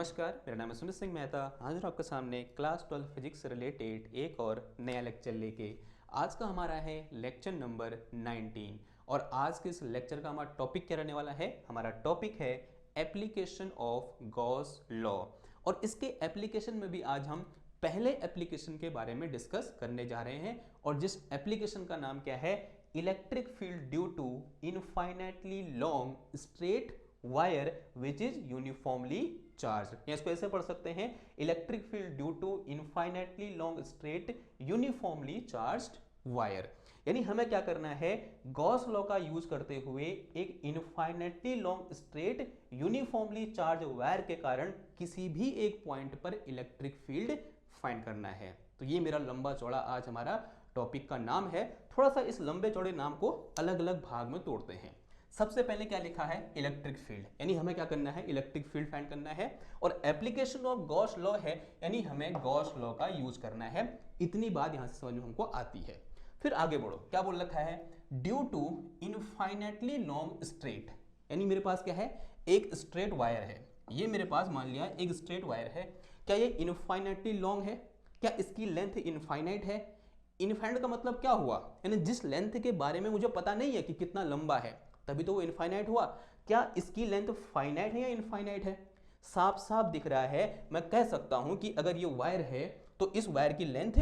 नमस्कार, मेरा नाम है सुमित सिंह मेहता। हाजिर हूं आपके सामने क्लास 12 फिजिक्स से रिलेटेड एक और नया लेक्चर लेके। आज का हमारा है लेक्चर नंबर 19 और आज के इस लेक्चर का हमारा टॉपिक क्या रहने वाला है। हमारा टॉपिक है एप्लीकेशन ऑफ गॉस लॉ और इसके एप्लीकेशन में भी आज हम पहले एप्लीकेशन के बारे में डिस्कस करने जा रहे हैं और जिस एप्लीकेशन का नाम क्या है, electric field due to infinitely long straight wire which is uniformly charge. या इसको ऐसे पढ़ सकते हैं, electric field due to infinitely long straight uniformly charged wire. यानी हमें क्या करना है, गॉस लॉ का यूज करते हुए एक infinitely long straight uniformly charge wire के कारण किसी भी एक पॉइंट पर इलेक्ट्रिक फील्ड फाइंड करना है। तो ये मेरा लंबा चौड़ा आज हमारा टॉपिक का नाम है। थोड़ा सा इस लंबे चौड़े नाम को अलग अलग भाग में तोड़ते हैं। सबसे पहले क्या लिखा है, इलेक्ट्रिक फील्ड, यानी हमें क्या करना है, इलेक्ट्रिक फील्ड फाइंड करना है। और एप्लीकेशन ऑफ गॉस लॉ है, यानी हमें गॉस लॉ का यूज करना है। इतनी बात यहां से समझ में हमको आती है। फिर आगे बढ़ो, क्या बोल रखा है, due to infinitely long straight, यानी मेरे पास क्या है, एक स्ट्रेट वायर है। ये मेरे पास मान लिया एक स्ट्रेट वायर है। क्या ये इनफाइनाइटली लॉन्ग है? क्या इसकी लेंथ इनफाइनाइट है? इनफाइनाइट का मतलब क्या हुआ, यानी जिस लेंथ के बारे में मुझे पता नहीं है कि कितना लंबा है, तभी तो वो इनफाइनाइट हुआ। क्या इसकी लेंथ फाइनाइट है या इनफाइनाइट है? साफ साफ दिख रहा है। मैं कह सकता हूं कि अगर ये वायर है तो इस वायर की लेंथ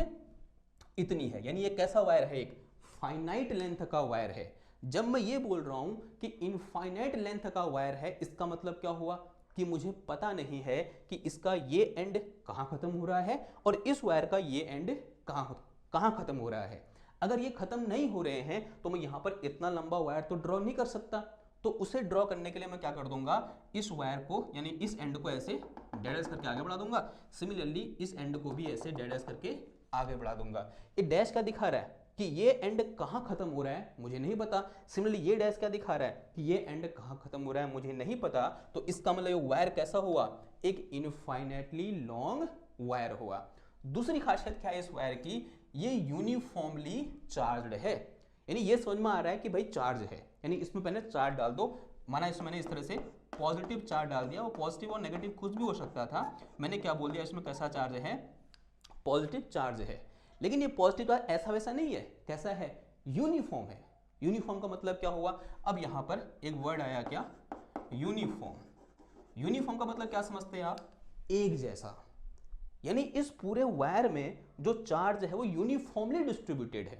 इतनी है, यानी ये कैसा वायर है, एक फाइनाइट लेंथ का वायर है। जब मैं ये बोल रहा हूं कि इनफाइनाइट लेंथ का वायर है, इसका मतलब क्या हुआ कि मुझे पता नहीं है कि इसका ये एंड कहां खत्म हो रहा है और इस वायर का ये एंड कहां खत्म हो रहा है। अगर ये खत्म नहीं हो रहे हैं तो मैं यहां पर इतना लंबा वायर तो ड्रॉ नहीं कर सकता। तो उसे ड्रॉ करने के लिए मैं क्या कर दूंगा, इस वायर को यानी इस एंड को ऐसे डैश करके आगे बढ़ा दूंगा। सिमिलरली इस एंड को भी ऐसे डैश करके आगे बढ़ा दूंगा। ये डैश क्या दिखा रहा है कि ये एंड कहां खत्म हो रहा है, मुझे नहीं पता। सिमिलरली ये डैश क्या दिखा रहा है कि ये एंड कहां खत्म हो रहा है, मुझे नहीं पता। तो इसका मतलब ये वायर कैसा हुआ, एक इनफाइनाइटली लॉन्ग वायर हुआ। दूसरी खासियत क्या है इस वायर की, ये यूनिफॉर्मली चार्ज्ड है। यानी ये समझ में आ रहा है कि भाई चार्ज है, यानी इसमें पहले चार्ज डाल दो। माना इसमें मैंने इस तरह से पॉजिटिव चार्ज डाल दिया, वो पॉजिटिव और नेगेटिव कुछ भी हो सकता था। मैंने क्या बोल दिया, इसमें कैसा चार्ज है, पॉजिटिव चार्ज है। लेकिन ये पॉजिटिव चार्ज ऐसा वैसा नहीं है, कैसा है, यूनिफॉर्म है। यूनिफॉर्म का मतलब क्या हुआ, अब यहां पर एक वर्ड आया क्या, यूनिफॉर्म। यूनिफॉर्म का मतलब क्या समझते हैं आप, एक जैसा। यानी इस पूरे वायर में जो चार्ज है वो यूनिफॉर्मली डिस्ट्रीब्यूटेड है।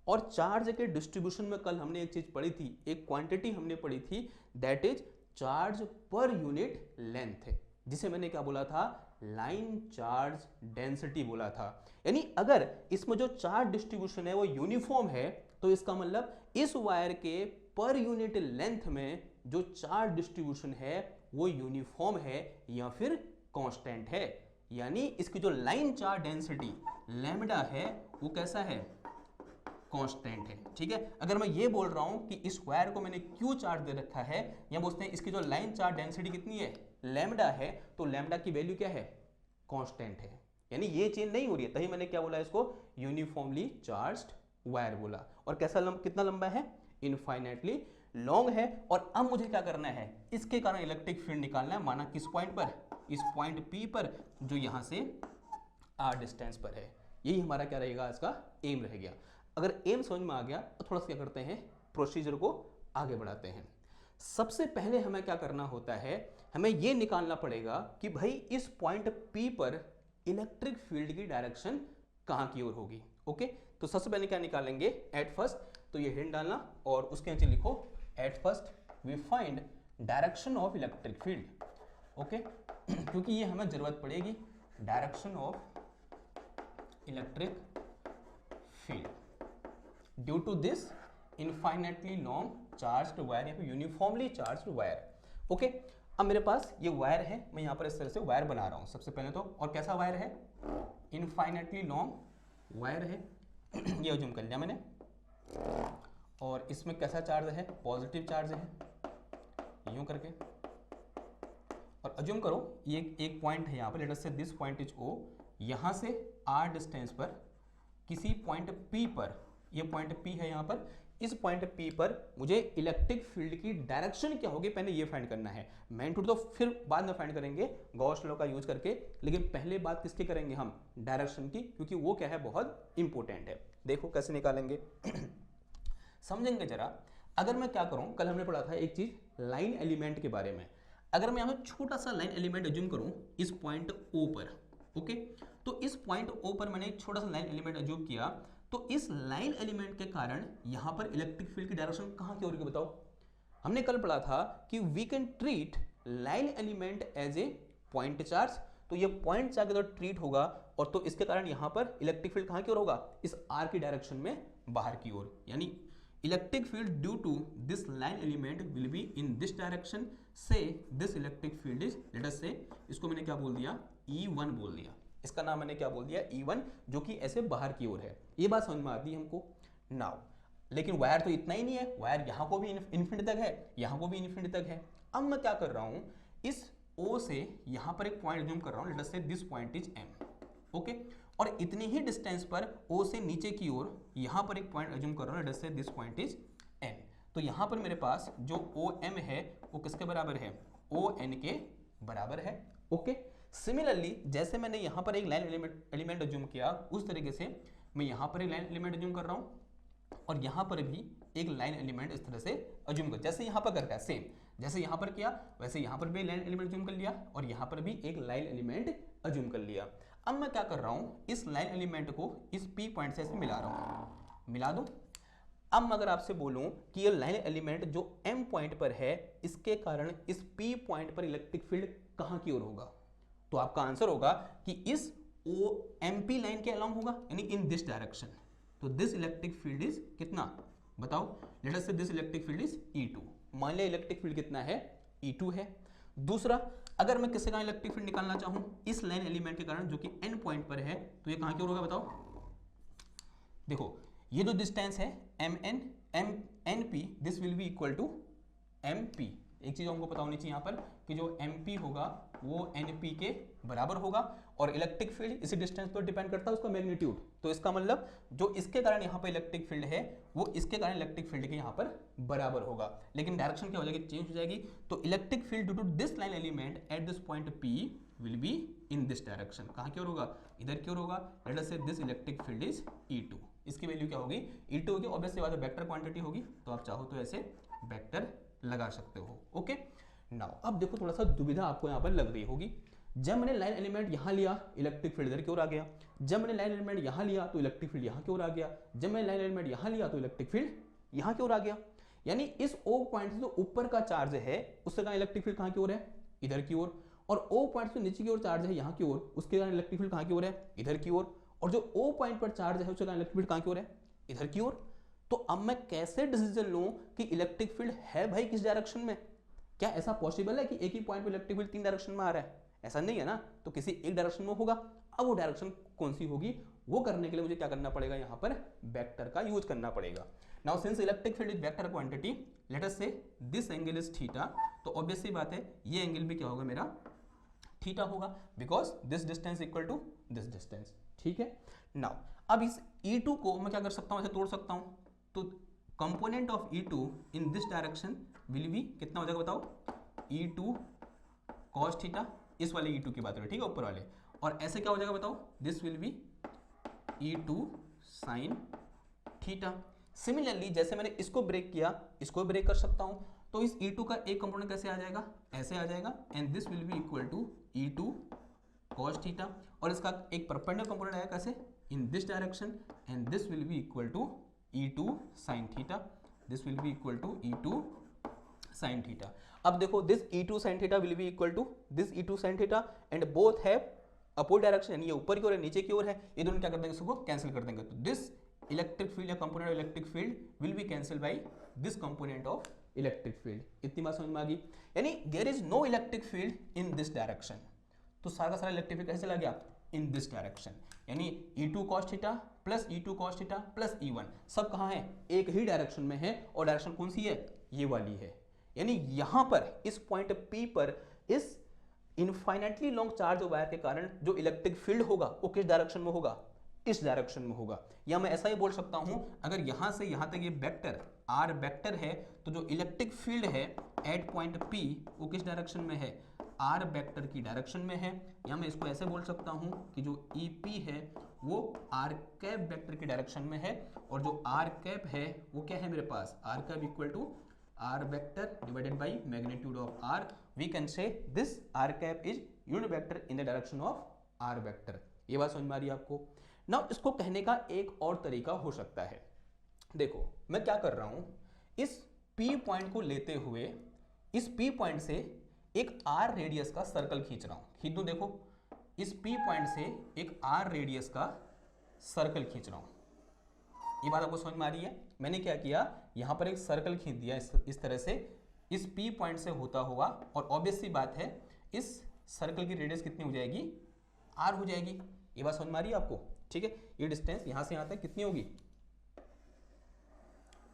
और चार्ज के डिस्ट्रीब्यूशन में कल हमने एक चीज पढ़ी थी, एक क्वांटिटी हमने पढ़ी थी, that is charge per unit length, जिसे मैंने क्या बोला था, लाइन चार्ज डेंसिटी बोला था। यानी अगर इसमें जो चार्ज डिस्ट्रीब्यूशन है वो यूनिफॉर्म है तो इसका मतलब इस वायर के पर यूनिट लेंथ में जो चार्ज डिस्ट्रीब्यूशन है वो यूनिफॉर्म है या फिर कांस्टेंट है। यानी इसकी जो लाइन चार्ज डेंसिटी लैम्डा है वो कैसा है, कांस्टेंट है। ठीक है, अगर मैं ये बोल रहा हूं कि इस वायर को मैंने क्यू चार्ज दे रखा है, या बोलते हैं इसकी जो लाइन चार्ज डेंसिटी कितनी है, लैम्डा है, तो लैम्डा की वैल्यू क्या है, कांस्टेंट है। यानी ये चेंज नहीं हो रही है, तभी मैंने क्या बोला, इसको यूनिफॉर्मली चार्ज्ड वायर बोला। और कैसा कितना लंबा है, इनफाइनाइटली लॉन्ग है। और अब मुझे क्या करना है, इसके कारण इलेक्ट्रिक फील्ड निकालना है। माना किस पॉइंट पर, इस पॉइंट P पर जो यहां से R डिस्टेंस पर है। यही हमारा क्या रहेगा, इसका एम रह गया। अगर एम समझ में आ गया तो थोड़ा सा क्या करते हैं, प्रोसीजर को आगे बढ़ाते हैं। सबसे पहले हमें क्या करना होता है, हमें यह निकालना पड़ेगा कि भाई इस पॉइंट P पर इलेक्ट्रिक फील्ड की डायरेक्शन कहां की ओर होगी। ओके, तो सबसे पहले क्या निकालेंगे, एट फर्स्ट, तो ये हिंट डालना और उसके नीचे लिखो, at first we find direction of electric field. Okay, क्योंकि ये हमें जरूरत पड़ेगी, direction of electric field due to this infinitely long charged wire या फिर यूनिफॉर्मली चार्ज्ड वायर। ओके, अब मेरे पास ये वायर है, मैं यहां पर इस तरह से वायर बना रहा हूं सबसे पहले तो। और कैसा वायर है, इनफाइनाइटली लॉन्ग वायर है। ये अज्यूम कर लिया मैंने। और इसमें कैसा चार्ज है, पॉजिटिव चार्ज है, यूं करके। और अज्यूम करो ये एक पॉइंट है यहाँ पर, लेट अस से दिस पॉइंट इज O, यहाँ से R डिस्टेंस पर किसी पॉइंट P पर, ये पॉइंट P है यहाँ पर, इस पॉइंट P पर मुझे इलेक्ट्रिक फील्ड की डायरेक्शन क्या होगी पहले ये फाइंड करना है। मैग्नीट्यूड तो फिर बाद में फाइंड करेंगे गॉस लॉ का यूज करके, लेकिन पहले बात किसकी करेंगे हम, डायरेक्शन की, क्योंकि वो क्या है बहुत इंपॉर्टेंट है। देखो कैसे निकालेंगे समझेंगे जरा। अगर मैं क्या करूं, कल हमने पढ़ा था एक चीज लाइन एलिमेंट के बारे में। अगर मैं यहाँ छोटा सा लाइन एलिमेंट एज्यूम करूं इस पॉइंट O पर, ओके, तो इस पॉइंट O पर मैंने एक छोटा सा लाइन एलिमेंट एज्यूम किया, तो इस लाइन एलिमेंट के कारण यहां पर इलेक्ट्रिक फील्ड की डायरेक्शन कहां की ओर होगी बताओ। हमने कल पढ़ा था कि we can treat line element as a point charge, तो ये पॉइंट चार्ज अगर ट्रीट होगा और तो इसके कारण यहां पर इलेक्ट्रिक फील्ड कहां की ओर होगा, इस आर की डायरेक्शन में बाहर की ओर, यानी electric field due to this line element will be in this direction, say this electric field is, let us say, इसको मैंने क्या बोल दिया, E1 बोल दिया, इसका नाम मैंने क्या बोल दिया, E1, जो कि ऐसे बाहर की ओर है। ये बात समझ में आती है हमको नाउ। लेकिन वायर तो इतना ही नहीं है, वायर यहाँ को भी इन्फिनिटी तक है, यहाँ को भी इन्फिनिटी तक है। अब मैं क्या कर रहा हूँ, इस O से यहाँ पर एक पॉइंट जूम कर रहा हूँ, लेट अस से this point is M, okay, और इतनी ही डिस्टेंस पर O से नीचे की ओर यहाँ पर एक पॉइंट अज्यूम कर रहा हूँ, लेट अस से दिस पॉइंट इज N। तो यहाँ पर मेरे पास जो OM है वो किसके बराबर है, ON के बराबर है, ओके। सिमिलरली जैसे मैंने यहाँ पर एक लाइन एलिमेंट अज्यूम किया, उस तरीके से मैं यहाँ पर एक लाइन एलिमेंट अज्यूम कर रहा हूँ, और यहाँ पर भी एक लाइन एलिमेंट इस तरह से अज्यूम कर, जैसे यहाँ पर करता है सेम, जैसे यहाँ पर किया वैसे यहाँ पर भी लाइन एलिमेंट अज्यूम कर लिया, और यहाँ पर भी एक लाइन एलिमेंट अज्यूम कर लिया। अब मैं क्या कर रहा हूँ, इस लाइन एलिमेंट को इस P पॉइंट से ऐसे मिला रहा हूँ, मिला दूँ। अब मैं अगर आपसे बोलूं कि ये लाइन एलिमेंट जो M पॉइंट पर है, इसके कारण इस P पॉइंट पर इलेक्ट्रिक फील्ड कहां की ओर होगा, तो आपका आंसर होगा कि इस OMP लाइन के अलोंग होगा, यानी इन दिस डायरेक्शन। तो दिस इलेक्ट्रिक फील्ड इज कितना बताओ, लेट अस से this electric field is E2। मान लिया इलेक्ट्रिक फील्ड कितना है, E2 है। दूसरा, अगर मैं किसी का इलेक्ट्रिक फील्ड निकालना चाहूं इस लाइन एलिमेंट के कारण जो कि N पॉइंट पर है, तो ये कहां की ओर होगा बताओ। देखो ये जो डिस्टेंस है NP, this will be equal to MP। एक चीज हमको पता होनी चाहिए यहाँ पर कि जो MP होगा वो NP के बराबर होगा, और इलेक्ट्रिक फील्ड इसी डिस्टेंस पर डिपेंड करता है उसका मैग्नीट्यूड। तो इसका मतलब जो इसके कारण यहाँ पर इलेक्ट्रिक फील्ड है वो इसके कारण इलेक्ट्रिक फील्ड के यहाँ पर बराबर होगा, लेकिन डायरेक्शन क्या हो जाएगी, चेंज हो जाएगी। तो electric field due to this line element at this point P will be in this direction, कहाँ की ओर होगा, इधर की ओर होगा। लेट अस से this electric field is E2। इसकी वैल्यू क्या होगी, E2 होगी, ऑब्वियस सी बात है वेक्टर क्वांटिटी होगी, तो आप चाहो तो ऐसे वेक्टर लगा सकते हो, ओके। नाउ अब देखो थोड़ा सा दुविधा आपको यहाँ पर लग रही होगी, जब मैंने लाइन एलिमेंट यहाँ लिया इलेक्ट्रिक फील्ड इधर की ओर आ गया, जब मैंने लाइन एलिमेंट यहाँ लिया तो इलेक्ट्रिक फील्ड यहाँ की ओर आ गया, जब मैंने लाइन एलिमेंट यहाँ लिया तो इलेक्ट्रिक फील्ड यहाँ की ओर आ गया। यानी इस O पॉइंट से जो ऊपर का चार्ज है उससे कारण इलेक्ट्रिक फील्ड कहाँ की ओर है, इधर की ओर, और O पॉइंट से नीचे की ओर चार्ज है यहाँ की ओर, उसके कारण इलेक्ट्रिक फील्ड कहाँ की ओर है, इधर की ओर, और जो O पॉइंट पर चार्ज है उसके कारण इलेक्ट्रिक फील्ड कहाँ की ओर है, इधर की ओर। तो अब मैं कैसे डिसीजन लूं कि इलेक्ट्रिक फील्ड है भाई किस डायरेक्शन में। क्या ऐसा पॉसिबल है कि एक ही पॉइंट पे इलेक्ट्रिक फील्ड 3 डायरेक्शन में आ रहा है, ऐसा नहीं है ना, तो किसी एक डायरेक्शन में होगा। अब वो डायरेक्शन कौन सी होगी, वो करने के लिए मुझे क्या करना पड़ेगा, यहाँ पर वेक्टर का यूज करना पड़ेगा। Now since electric field is vector quantity, late us से दिस एंगल इज थीटा, तो ऑब्वियस सी बात है ये एंगल भी क्या होगा मेरा, थीटा होगा, because this distance equal to this distance, ठीक है। नाउ अब इस E2 को मैं क्या कर सकता हूँ, ऐसे तोड़ सकता हूँ, तो component of E2 in this direction will be कितना हो जाएगा बताओ, E2 cos थीटा, इस वाले E2 की बात करें, ठीक है, ऊपर वाले, और ऐसे क्या हो जाएगा बताओ, this will B E2 sin theta. Similarly जैसे मैंने इसको ब्रेक किया, इसको ब्रेक कर सकता हूं, तो इस E2 का एक कंपोनेंट कैसे आ जाएगा, ऐसे आ जाएगा, and this will be equal to E2 cos theta, और इसका एक परपेंडिकुलर कंपोनेंट आएगा कैसे, in this direction, and this will be equal to E2 sin theta, this will be equal to E2 sin theta. अब देखो this E2 sin theta will be equal to this E2 sin theta, and both have opposite direction, ये ऊपर की ओर है नीचे की ओर है, ये दोनों क्या कर देंगे, इसको कैंसिल कर देंगे। तो दिस इलेक्ट्रिक फील्ड या component of electric field will be cancel by this component of electric field. इतनी बात समझ में आ गई, यानी there is no electric field in this direction, तो सारा का सारा इलेक्ट्रिक फील्ड कैसे चला गया, इन दिस डायरेक्शन, यानी E2 cos theta plus E2 cos theta plus E1 सब कहाँ है, एक ही डायरेक्शन में है, और डायरेक्शन कौन सी है, ये वाली है। यानी यहां पर इस पॉइंट P पर इस इनफाइनाइटली लॉन्ग चार्ज वायर के कारण जो इलेक्ट्रिक फील्ड होगा वो किस डायरेक्शन में होगा, इस डायरेक्शन में होगा। या मैं ऐसा ही बोल सकता हूं, अगर यहां से यहां तक ये वेक्टर आर वेक्टर है, तो जो इलेक्ट्रिक फील्ड है एट पॉइंट पी वो किस डायरेक्शन में है, आर वेक्टर की डायरेक्शन में है। या मैं इसको ऐसे बोल सकता हूं कि जो ई पी है वो आर कैप वेक्टर की डायरेक्शन में है, और जो आर कैप है वो क्या है मेरे पास, R cap equal to R vector divided by magnitude of R. We can say this R cap is unit vector in the direction of R vector. ये बात समझ में आ रही है आपको। नाउ इसको कहने का एक और तरीका हो सकता है। देखो मैं क्या कर रहा हूं, इस P पॉइंट को लेते हुए इस P पॉइंट से एक R रेडियस का सर्कल खींच रहा हूं। खींच दूं, देखो इस P पॉइंट से एक R रेडियस का सर्कल खींच रहा हूं। ये बात आपको समझ में आ रही है। मैंने क्या किया, यहां पर एक सर्कल खींच दिया इस तरह से, इस P पॉइंट से होता हुआ, और ऑब्वियस सी बात है इस सर्कल की रेडियस कितनी हो जाएगी, R हो जाएगी। ये बात समझ में आ रही है आपको, ठीक है। ये डिस्टेंस यहां से यहां तक कितनी होगी,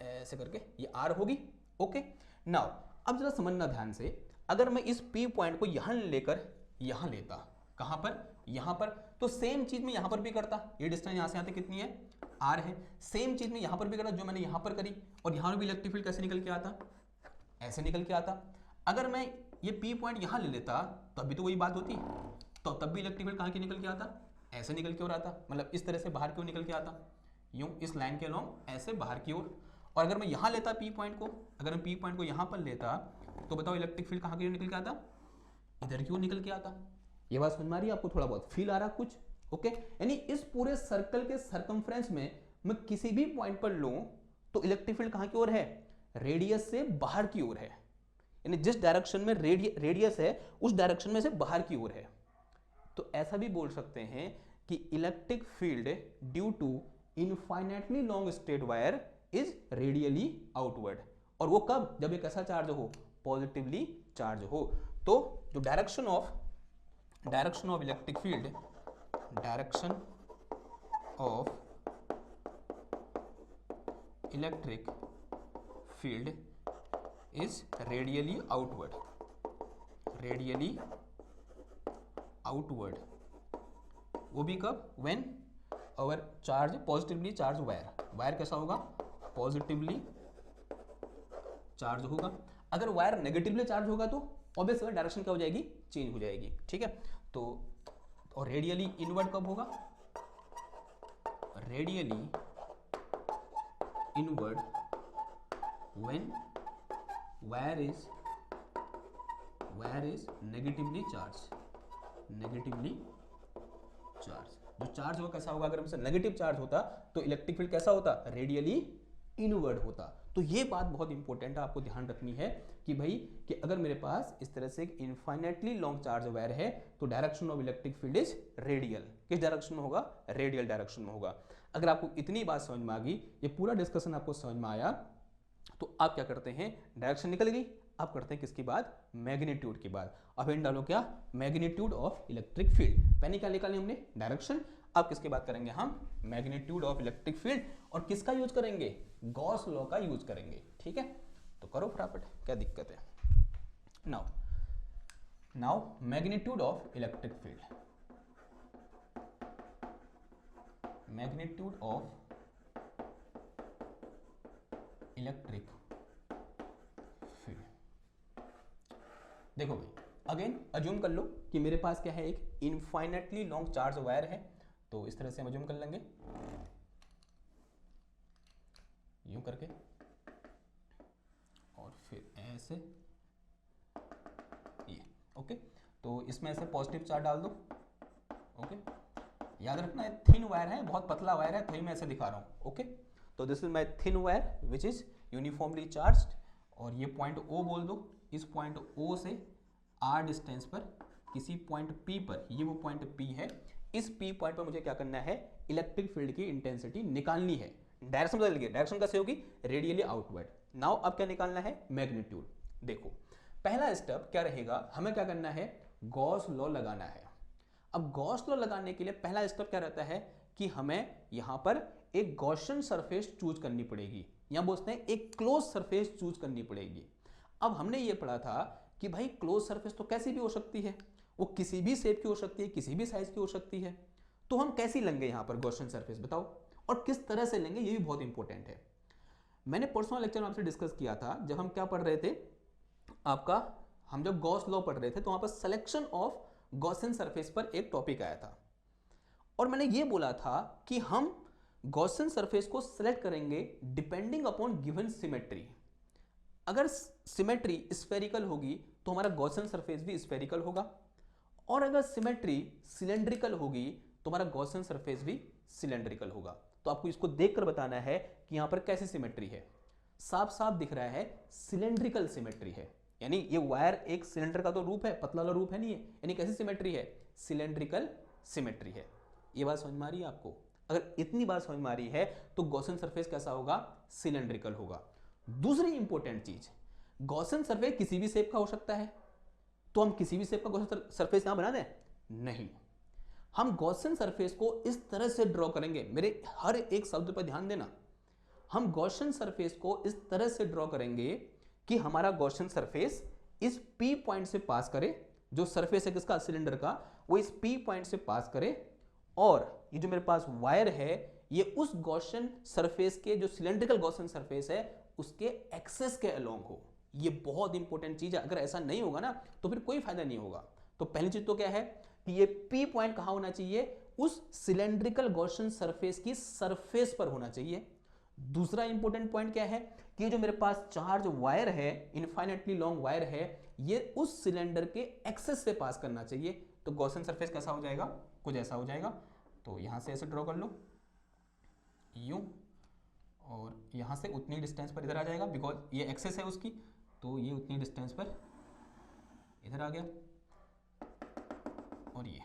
ऐसे करके ये R होगी। ओके, नाउ अब जरा समझना ध्यान से, अगर मैं इस P पॉइंट को यहां लेकर यहां लेता, कहां पर, यहां पर, तो सेम चीज में यहां पर भी करता। ये डिस्टेंस यहां से यहां तक कितनी है, R है। सेम चीज में यहां पर भी करता जो मैंने यहां पर करी, और यहां भी इलेक्ट्रिक फील्ड कैसे निकल के आता, ऐसे निकल के आता। अगर मैं ये P पॉइंट यहां ले लेता तब भी तो वही बात होती, तो तब भी इलेक्ट्रिक फील्ड कहां के निकल के आता, ऐसे निकल के और आता, मतलब इस तरह से बाहर क्यों निकल के आता, यूं इस लाइन के अलोंग ऐसे बाहर की ओर। और अगर मैं यहां लेता P पॉइंट को, अगर मैं P पॉइंट को यहां पर लेता, तो बताओ इलेक्ट्रिक फील्ड कहां की ओर निकल के आता, इधर की ओर निकल के आता। ये बात समझ में आ रही है आपको, थोड़ा बहुत फील आ रहा कुछ, ओके। यानी इस पूरे सर्कल के सर्कमफ्रेंस में मैं किसी भी पॉइंट पर लूं तो इलेक्ट्रिक फील्ड कहां की ओर है, रेडियस से बाहर की ओर है। यानी जिस डायरेक्शन में रेडियस है उस डायरेक्शन में से बाहर की ओर है। तो ऐसा भी बोल सकते हैं कि electric field due to infinitely long straight wire is radially outward. और वो कब, जब एक ऐसा चार्ज हो, पॉजिटिवली चार्ज हो। तो जो direction of electric field, direction of electric field is radially outward, radially outward. वो भी कब, when our charge positively charge wire कैसा होगा, पॉजिटिवली चार्ज होगा। अगर वायर नेगेटिवली चार्ज होगा तो ऑब्वियसली डायरेक्शन क्या हो जाएगी, चेंज हो जाएगी, ठीक है। तो और रेडियली इनवर्ड कब होगा, radially inward when wire is negatively charge, जो चार्ज होगा कैसा होगा, अगर हमसे नेगेटिव चार्ज होता तो इलेक्ट्रिक फील्ड कैसा होता, रेडियली इनवर्ड होता। तो ये बात बहुत इंपॉर्टेंट है, आपको ध्यान रखनी है कि भाई कि अगर मेरे पास इस तरह से एक इनफाइनाइटली लॉन्ग चार्ज वायर है तो direction of electric field is radial. किस डायरेक्शन में होगा, रेडियल डायरेक्शन में होगा। अगर आपको इतनी बात समझ में आ गई, ये पूरा डिस्कशन आपको समझ में आया, तो आप क्या करते हैं, डायरेक्शन निकल गई, आप करते हैं किसकी बात, मैग्नीट्यूड की बात। अब इन डालो क्या, मैग्नीट्यूड ऑफ इलेक्ट्रिक फील्ड। पहले क्या निकाली हमने, डायरेक्शन। अब किसकी बात करेंगे हम, मैग्नीट्यूड ऑफ इलेक्ट्रिक फील्ड। और किसका यूज करेंगे, गॉस लॉ का यूज करेंगे, ठीक है। तो करो फटाफट, क्या दिक्कत है। Now magnitude of electric field, magnitude of electric field. देखो भाई, अगेन अज्यूम कर लो कि मेरे पास क्या है, एक इनफाइनाइटली लॉन्ग चार्ज वायर है। तो इस तरह से हम अज्यूम कर लेंगे, यूं करके, और फिर ऐसे, ये ओके। तो इसमें ऐसे पॉजिटिव चार्ज डाल दो, ओके। याद रखना है थिन वायर है, बहुत पतला वायर है, तभी मैं ऐसे दिखा रहा हूं, ओके। तो this is my thin wire which is uniformly charged. और ये पॉइंट O बोल दो, इस पॉइंट O से R डिस्टेंस पर किसी पॉइंट P पर, ये वो पॉइंट P है, इस P पॉइंट पर मुझे क्या करना है, इलेक्ट्रिक फील्ड की इंटेंसिटी निकालनी है। डायरेक्शन बदल गई, डायरेक्शन कैसे होगी, रेडियली आउटवर्ड। नाउ अब क्या निकालना है, मैग्नीट्यूड। देखो पहला स्टेप क्या रहेगा, हमें क्या करना है, गॉस लॉ लगाना है। अब गॉस लॉ लगाने के लिए पहला स्टेप क्या रहता है कि हमें यहां पर एक गॉसियन सरफेस चूज करनी पड़ेगी, या बोलते हैं एक क्लोज सरफेस चूज करनी पड़ेगी। अब हमने ये पढ़ा था कि भाई क्लोज सरफेस तो कैसी भी हो सकती है, वो किसी भी शेप की हो सकती है, किसी भी साइज की हो सकती है। तो हम कैसे लेंगे यहाँ पर गॉसियन सरफेस बताओ, और किस तरह से लेंगे ये भी बहुत इंपॉर्टेंट है। मैंने पर्सनल लेक्चर में आपसे डिस्कस किया था, जब हम क्या पढ़ रहे थे आपका, हम जब गॉस लॉ पढ़ रहे थे तो वहां पर सिलेक्शन ऑफ गॉसियन सरफेस पर एक टॉपिक आया था, और मैंने ये बोला था कि हम गॉसियन सरफेस को सिलेक्ट करेंगे डिपेंडिंग अपॉन गिवन सिमेट्री। अगर सिमेट्री स्फेरिकल होगी तो हमारा गॉसियन सरफेस भी स्फेरिकल होगा, और अगर सिमेट्री सिलेंड्रिकल होगी तो हमारा गॉसियन सरफेस भी सिलेंड्रिकल होगा। तो आपको इसको देखकर बताना है कि यहां पर कैसी सिमेट्री है। साफ साफ दिख रहा है सिलेंड्रिकल सिमेट्री है, यानी ये वायर एक सिलेंडर का तो रूप है, पतला वाला रूप है नहीं है, यानी कैसी सिमेट्री है, सिलेंड्रिकल सिमेट्री है। ये बात समझ में आ रही है आपको? अगर इतनी बात समझ में आ रही है तो गॉसियन सरफेस कैसा होगा, सिलेंड्रिकल होगा। दूसरी इंपॉर्टेंट चीज, गॉसियन सरफेस किसी भी शेप का हो सकता है, तो हम किसी भी शेप का गॉसियन सरफेस यहां बना दें? नहीं, हम गॉसियन सरफेस को इस तरह से ड्रॉ करेंगे, मेरे हर एक शब्द पर ध्यान देना। हम गॉसियन सरफेस को इस तरह से ड्रॉ करेंगे कि हमारा गॉसियन सरफेस इस P पॉइंट से पास करे, जो सरफेस है किसका, सिलेंडर का, वो इस P पॉइंट से पास करे, और ये जो मेरे पास वायर है ये उस गॉसियन सरफेस के, जो सिलेंड्रिकल गॉसियन सरफेस है, उसके एक्सेस के अलोंग हो। ये बहुत इंपॉर्टेंट चीज है, अगर ऐसा नहीं होगा ना तो फिर कोई फायदा नहीं होगा। तो पहली चीज तो क्या है कि ये P पॉइंट कहां होना चाहिए, उस सिलेंड्रिकल गॉसियन सरफेस की सरफेस पर होना चाहिए। दूसरा इंपॉर्टेंट पॉइंट क्या है कि ये जो मेरे पास चार्ज वायर है, इनफाइनेटली लॉन्ग वायर है, ये उस सिलेंडर के एक्सेस से पास करना चाहिए। तो गॉसियन सरफेस कैसा हो जाएगा, कुछ ऐसा हो जाएगा। तो यहां से ऐसे ड्रॉ कर लो यूं, और यहां से उतनी डिस्टेंस पर इधर आ जाएगा, बिकॉज ये एक्सेस है उसकी, तो ये उतनी डिस्टेंस पर इधर आ गया, और ये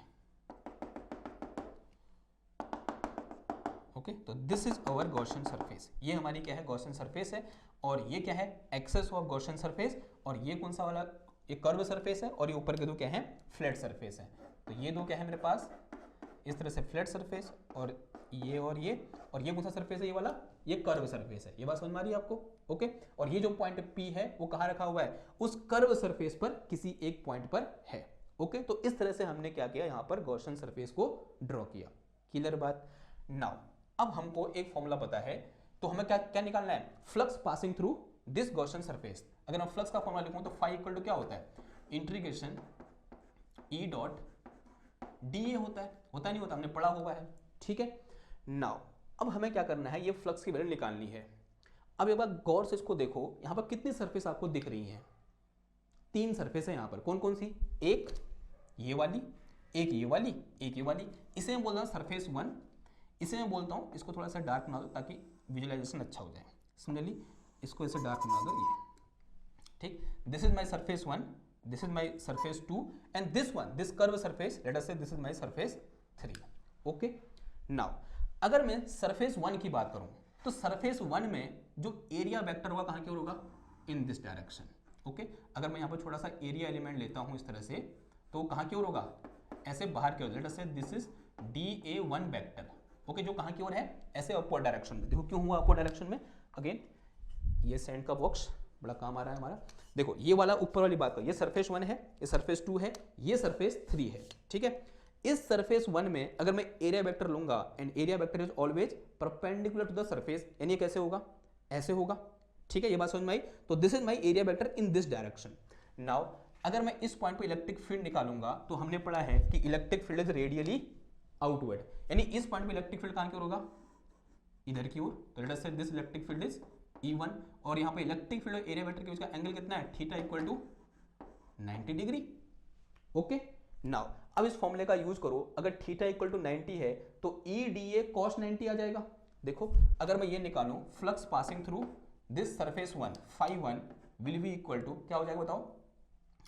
ओके। तो this is our Gaussian surface, ये हमारी क्या है, गॉसियन सरफेस है। और ये क्या है, एक्सेस ऑफ गॉसियन सरफेस, और ये कौन सा वाला, ये कर्व सरफेस है, और ये ऊपर के दो क्या है, फ्लैट सरफेस है। तो ये दो क्या है मेरे पास, इस तरह से फ्लैट सरफेस, और ये और ये कौन सा सरफेस है, ये वाला, ये कर्व सरफेस है। ये बात समझ में आ रही है आपको? ओके। और ये जो पॉइंट P है वो कहाँ रखा हुआ है, उस कर्व सरफेस पर किसी एक पॉइंट पर है। ओके। तो इस तरह से हमने क्या किया, यहाँ पर गॉसियन सरफेस को ड्रॉ किया। क्लियर बात? नाउ अब हमको एक फॉर्मूला पता है, तो हमें क्या क्या निकालना है, flux passing through this Gaussian surface. अगर मैं फ्लक्स का फॉर्मूला लिखूं तो फाई इक्वल टू क्या होता है, इंटीग्रेशन E डॉट dA होता है, नहीं होता, हमने पढ़ा हुआ है। ठीक है। नाउ अब हमें क्या करना है, ये फ्लक्स की वैल्यू निकालनी है। अब एक बार गौर से इसको देखो, यहां पर कितनी सरफेस आपको दिख रही है, 3 सरफेस है यहां पर। कौन कौन सी, एक ये वाली, एक ये वाली, एक ये वाली। इसे मैं बोल रहा हूं सरफेस 1, इसे मैं बोलता हूं, इसको थोड़ा सा डार्क बना दो ताकि विजुअलाइजेशन अच्छा हो जाए। सिमिलरली इसको ऐसे डार्क बना दो, ये ठीक। This is my surface 1, this is my surface 2 and this curve surface, let us say this is my surface 3. okay now अगर मैं surface 1 की बात करूं तो surface 1 में जो एरिया वेक्टर होगा कहां की ओर होगा, in this direction. okay अगर मैं यहां पर छोटा सा एरिया एलिमेंट लेता हूं इस तरह से, तो कहां की ओर होगा, ऐसे बाहर की ओर। let us say this is DA1 vector. Okay जो कहां की ओर है, ऐसे अपवर्ड डायरेक्शन में। देखो क्यों हुआ अपवर्ड डायरेक्शन में, अगेन ये सैंड का बॉक्स बड़ा काम आ रहा है हमारा। देखो ये वाला ऊपर वाली बात कर, ये सरफेस 1 है, ये सरफेस 2 है, ये सरफेस 3 है। ठीक है। इस सरफेस 1 में अगर मैं एरिया वेक्टर लूंगा, and area vector is always perpendicular to the surface, यानी कैसे होगा, ऐसे होगा। ठीक है, ये बात समझ में आई। तो this is my area vector in this direction. Now अगर मैं इस पॉइंट पे इलेक्ट्रिक फील्ड निकालूंगा, तो हमने पढ़ा है कि electric field is radially outward, यानी इस पॉइंट पे इलेक्ट्रिक फील्ड कहां की ओर होगा, इधर की ओर। तो लेट अस से this electric field is E1, और यहाँ पे इलेक्ट्रिक फील्ड और एरिया वेक्टर के बीच का एंगल कितना है, theta equal to 90 degree. Okay. Now अब इस फॉर्मूले का यूज करो, अगर थीटा इक्वल टू 90 है तो EDA cos 90 आ जाएगा। देखो अगर मैं ये निकालूं, flux passing through this surface 1 phi 1 will be equal to क्या हो जाएगा बताओ,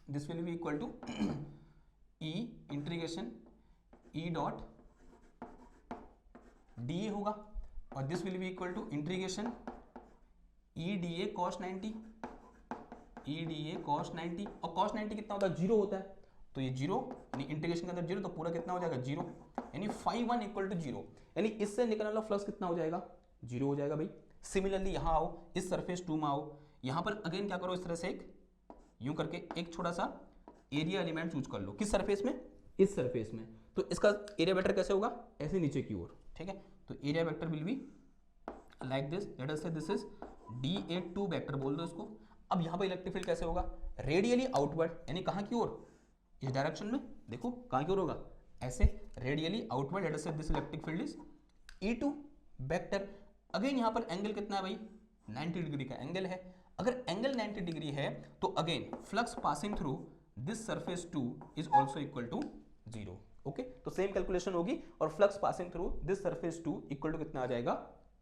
this will be equal to E integration E dot DA होगा, और this will be equal to integration EDA cos 90, EDA cos 90, और cos 90 कितना होता है, 0 होता है। तो ये 0 यानी इंटीग्रेशन के अंदर 0, तो पूरा कितना हो जाएगा 0, यानी फाई 1 इक्वल टू 0, यानी इससे निकलने वाला फ्लक्स कितना हो जाएगा, 0 हो जाएगा भाई। सिमिलरली यहाँ आओ, इस सरफेस 2 में आओ, यहाँ पर अगेन क्या करो, इस तरह से एक यूं करके एक छोटा सा एरिया एलिमेंट चूज कर लो। किस सरफेस में, इस सरफेस में, तो इसका एरिया वेक्टर कैसे होगा, ऐसे नीचे की ओर, ठीक है। तो area vector will be like this, late us से दिस इज dA2 वेक्टर बोल दो इसको। अब यहाँ पर इलेक्ट्रिक फील्ड कैसे होगा, रेडियली आउटवर्ड, यानी कहाँ की ओर, इस डायरेक्शन में, देखो कहाँ की ओर होगा, ऐसे रेडियली आउटवर्ड, लेट अस से this electric field is E2 vector. Again यहाँ पर एंगल कितना है भाई, 90 डिग्री का एंगल है। अगर एंगल 90 डिग्री है तो again flux passing through this surface 2 is also equal to 0। Okay, तो सेम कैलकुलेशन होगी और flux passing through this surface 2 equal to कितना आ जाएगा,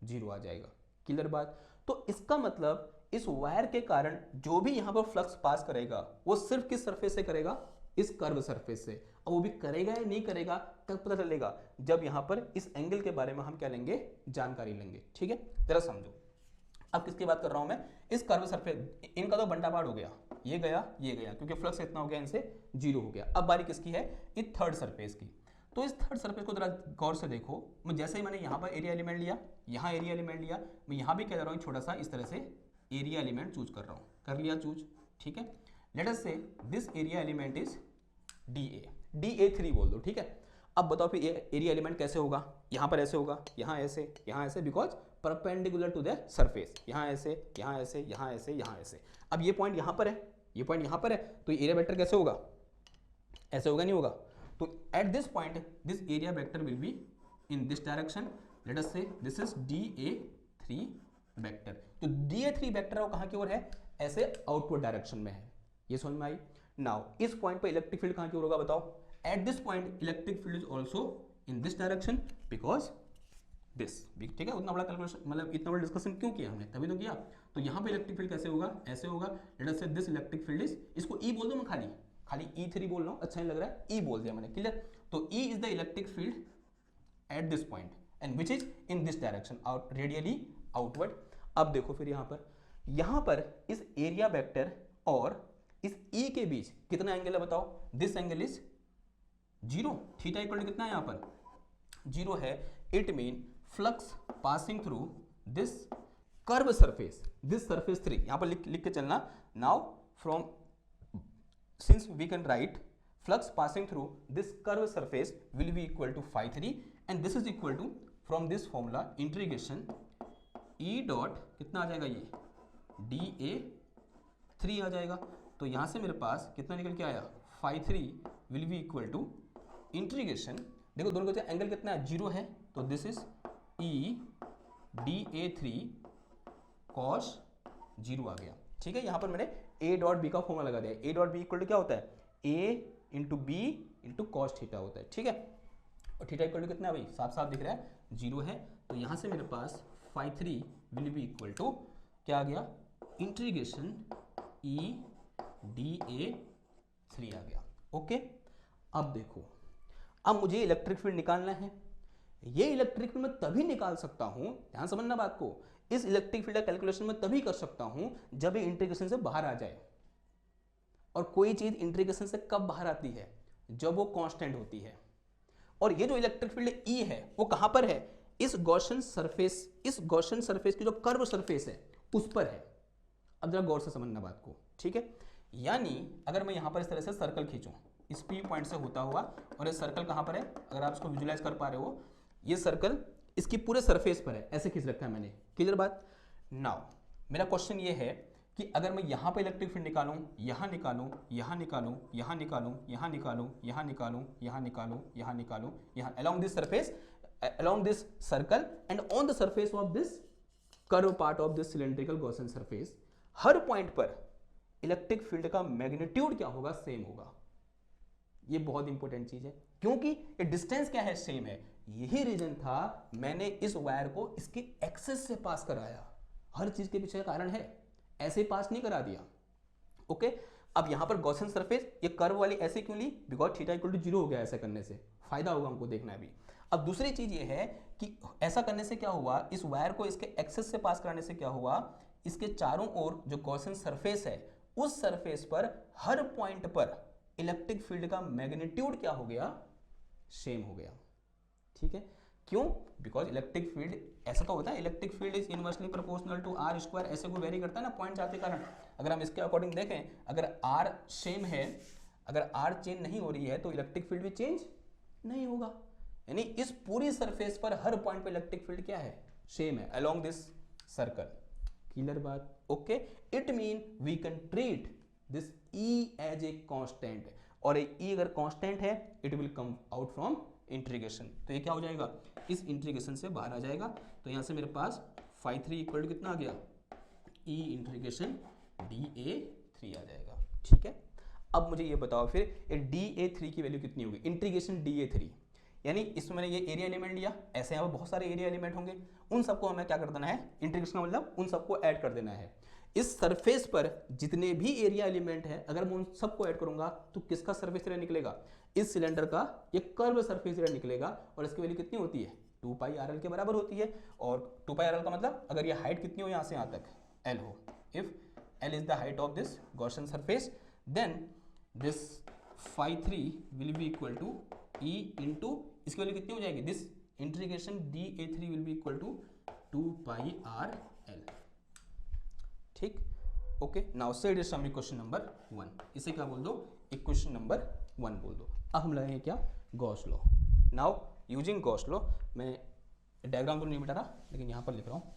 0 आ जाएगा। क्लियर बात। तो इसका मतलब इस वायर के कारण जो भी यहाँ पर फ्लक्स पास करेगा वो सिर्फ किस सरफेस से करेगा, इस कर्व सरफेस से। अब वो भी करेगा या नहीं करेगा कब पता चलेगा, जब यहाँ पर इस एंगल के बारे में हम क्या लेंगे, जानकारी लेंगे। ठीक है, जरा समझो। अब किसकी बात कर रहा हूं मैं, इस कर्व सरफेस, इनका तो बंटाबाड़ हो गया, ये गया ये गया, क्योंकि फ्लक्स इतना हो गया, इनसे 0 हो गया। अब बारी किसकी है, इस थर्ड सरफेस की। तो इस थर्ड सरफेस को जरा गौर से देखो। मैं जैसे ही मैंने यहाँ पर एरिया एलिमेंट लिया, यहाँ एरिया एलिमेंट लिया, मैं यहाँ भी क्या कर रहा हूँ, छोटा सा इस तरह से एरिया एलिमेंट चूज कर रहा हूँ, कर लिया चूज। ठीक है, लेट अस से this area element is DA3 बोल दो। ठीक है, अब बताओ फिर एरिया एलिमेंट कैसे होगा, यहाँ पर ऐसे होगा, यहाँ ऐसे, because perpendicular to the surface, यहाँ ऐसे, यहाँ ऐसे, यहाँ ऐसे, यहाँ ऐसे। अब ये पॉइंट यहाँ पर है, ये पॉइंट यहाँ पर है, तो एरिया वेक्टर कैसे होगा, ऐसे होगा नहीं होगा। तो eight this point this area vector will be in this direction, late us से दिस इज DA3 वेक्टर। तो DA3 वेक्टर है वो कहाँ की ओर है, ऐसे आउटवर्ड डायरेक्शन में है। ये समझ में आई। नाउ इस पॉइंट पर इलेक्ट्रिक फील्ड कहाँ की ओर होगा बताओ, eight this point electric field is also in this direction because this. ठीक है, उतना बड़ा कैलकुलेशन, मतलब इतना बड़ा डिस्कशन क्यों किया हमने, तभी तो किया। तो यहाँ पे इलेक्ट्रिक फील्ड कैसे होगा, ऐसे होगा, लेट अस से दिस इलेक्ट्रिक फील्ड इज, इसको E बोल दो, मैं खाली E3 बोल रहा हूँ, अच्छा नहीं लग रहा है, E बोल दिया मैंने। क्लियर। तो E is the electric field at this point and which is in this direction, out radially outward. अब देखो फिर यहाँ पर इस एरिया वेक्टर और इस E के बीच कितना एंगल है बताओ, this angle is 0, theta equal to कितना है यहाँ पर, 0 है। It mean flux passing through this curve surface, this surface 3, यहाँ पर लिख के चलना। Now from since we can write flux passing through this curve surface will be equal to phi 3 and this is equal to from this formula integration E dot कितना आ जाएगा, ये DA3 आ जाएगा। तो यहाँ से मेरे पास कितना निकल के आया, phi 3 will be equal to integration, देखो दोनों के एंगल कितना है, 0 है, तो this is E DA3 cos 0 आ गया। ठीक है, यहाँ पर मैंने A डॉट बी का फॉर्मूला लगा दिया। A dot B equal to क्या होता है, A into B into cos theta होता है। ठीक है, और थीटा इक्वल टू कितना है भाई, साफ साफ दिख रहा है, 0 है। तो यहाँ से मेरे पास phi 3 will be equal to क्या आ गया, इंटीग्रेशन E DA3 आ गया। ओके, अब देखो, अब मुझे इलेक्ट्रिक फील्ड निकालना है। ये इलेक्ट्रिक फील्ड मैं तभी निकाल सकता हूं, ध्यान समझना बात को, इस इलेक्ट्रिक फील्ड का कैलकुलेशन मैं तभी कर सकता हूं जब ये इंटीग्रेशन से बाहर आ जाए। और कोई चीज इंटीग्रेशन से कब बाहर आती है, जब वो कांस्टेंट होती है। और ये जो इलेक्ट्रिक फील्ड E है वो कहां पर है, इस गॉसियन सरफेस की जो कर्व सरफेस है उस पर है। अब जरा गौर से समझना बात को। ठीक है, यानी अगर मैं यहां पर इस तरह से सर्कल खींचूं, इस P पॉइंट से होता हुआ, और ये सर्कल कहां पर है, अगर आप इसको विजुलाइज कर पा रहे हो, ये सर्कल इसकी पूरे सरफेस पर है, ऐसे खींच रखा है मैंने। क्लियर बात। नाउ मेरा क्वेश्चन ये है कि अगर मैं यहाँ पे इलेक्ट्रिक फील्ड निकालूं, यहाँ निकालूं, यहाँ निकालूं, यहाँ निकालूं, यहाँ निकालूं, यहाँ निकालूं, यहाँ निकालूं, यहाँ निकालूं, यहाँ along this surface, along this circle and on the surface of this curve part of this cylindrical Gaussian surface, her point पर इलेक्ट्रिक फील्ड का मैग्नीट्यूड क्या होगा, सेम होगा। ये बहुत इंपॉर्टेंट चीज है, क्योंकि ये डिस्टेंस क्या है, सेम है। यही रीजन था मैंने इस वायर को इसके एक्सेस से पास कराया। हर चीज के पीछे कारण है, ऐसे पास नहीं करा दिया। ओके, अब यहां पर गॉसियन सरफेस ये कर्व वाली ऐसे क्यों ली, बिकॉज थीटा इक्वल टू 0 हो गया। ऐसा करने से फायदा होगा हमको, देखना है अभी। अब दूसरी चीज ये है कि ऐसा करने से क्या हुआ, इस वायर को इसके एक्सेस से पास कराने से क्या हुआ, इसके चारों ओर जो गॉसियन सरफेस है उस सरफेस पर हर पॉइंट पर इलेक्ट्रिक फील्ड का मैग्नीट्यूड क्या हो गया, सेम हो गया। ठीक है, क्यों, बिकॉज इलेक्ट्रिक फील्ड ऐसा तो होता है, electric field is inversely proportional to r square, ऐसे को वेरी करता है ना पॉइंट जाते कारण। अगर हम इसके अकॉर्डिंग देखें, अगर आर सेम है, अगर r चेंज नहीं हो रही है तो इलेक्ट्रिक फील्ड भी चेंज नहीं होगा, यानी इस पूरी सरफेस पर हर पॉइंट पे इलेक्ट्रिक फील्ड क्या है, सेम है अलोंग दिस सर्कल। क्लियर बात, okay. It mean we can treat this E as a constant, और E अगर कांस्टेंट है it will come out from integration, तो ये क्या हो जाएगा, इस इंटीग्रेशन से बाहर आ जाएगा। तो यहाँ से मेरे पास φ3 इक्वल टू कितना आ गया, E इंटीग्रेशन dA3 आ जाएगा। ठीक है, अब मुझे ये बताओ फिर ये dA3 की वैल्यू कितनी होगी, इंटीग्रेशन dA3, यानी इसमें मैंने ये एरिया एलिमेंट लिया, ऐसे यहाँ पर बहुत सारे एरिया एलिमेंट होंगे, उन सबको हमें क्या कर देना है, इंटीग्रेशन का मतलब उन सबको ऐड कर देना है। इस सरफेस पर जितने भी एरिया एलिमेंट है अगर मैं उन सबको ऐड करूंगा तो किसका सरफेस एरिया निकलेगा, इस सिलेंडर का ये कर्व सरफेस एरिया निकलेगा, और इसकी वैल्यू कितनी होती है, 2πrl के बराबर होती है। और 2πrl का मतलब अगर ये हाइट कितनी हो यहाँ से यहाँ तक l हो, if l is the height of this Gaussian surface, then this φ3 will be equal to E into इसकी वैल्यू कितनी हो जाएगी, this integration dA3 will be equal to 2πrl। ठीक, okay. Now say it is some equation number 1, इसे क्या बोल दो, equation number 1 बोल दो। अब हम लगाएंगे क्या, Gauss law. Now using Gauss law, मैं डायग्राम तो नहीं मिटा रहा लेकिन यहाँ पर लिख रहा हूँ,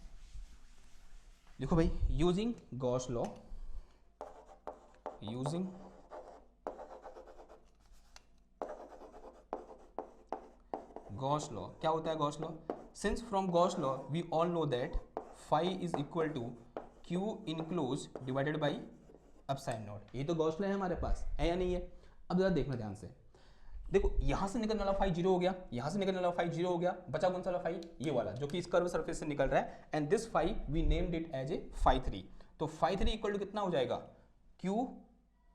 देखो भाई, using Gauss law, using Gauss law, क्या होता है Gauss law, since from Gauss law we all know that phi is equal to Q enclose divided by epsilon naught, ये तो गॉस लॉ है हमारे पास, है या नहीं है। अब जरा देखना ध्यान से, देखो यहाँ से निकलने वाला फाई 0 हो गया, यहाँ से निकलने वाला फाई 0 हो गया, बचा कौन सा वाला फाई, ये वाला जो कि इस कर्व सरफेस से निकल रहा है, and this phi we named it as a φ3। तो φ3 इक्वल टू कितना हो जाएगा, Q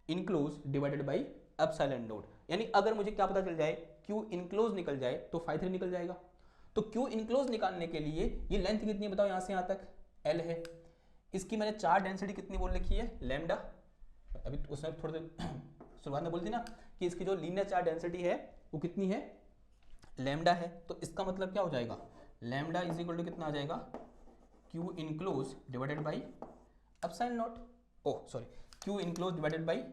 enclose divided by epsilon nought, यानी अगर मुझे क्या पता चल जाए, Q इनक्लोज निकल जाए तो φ3 निकल जाएगा। तो Q इनक्लोज निकालने के लिए ये लेंथ कितनी है बताओ, यहाँ से यहाँ तक L है, इसकी मैंने चार्ज डेंसिटी कितनी बोल रखी है, लैम्डा, अभी उसने थोड़ी देर शुरुआत में बोली थी ना कि इसकी जो लीनियर चार्ज डेंसिटी है वो कितनी है, लैम्डा है। तो इसका मतलब क्या हो जाएगा, लैम्डा इज इक्वल टू कितना आ जाएगा, Q enclose divided by epsilon naught, oh sorry, Q enclose divided by